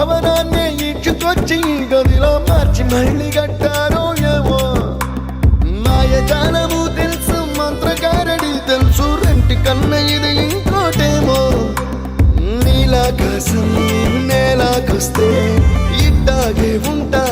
భవనాన్ని ఇచ్చుకొచ్చి గదిలో మార్చి మళ్ళీ కట్టారో ఏమో మాయజాలము తెలుసు మంత్రకారడి తెలుసు రెంటి కన్న ఇది ఇంకోటేమో నీలాకాశం నేలాకొస్తే ఇట్టాగే ఉంటా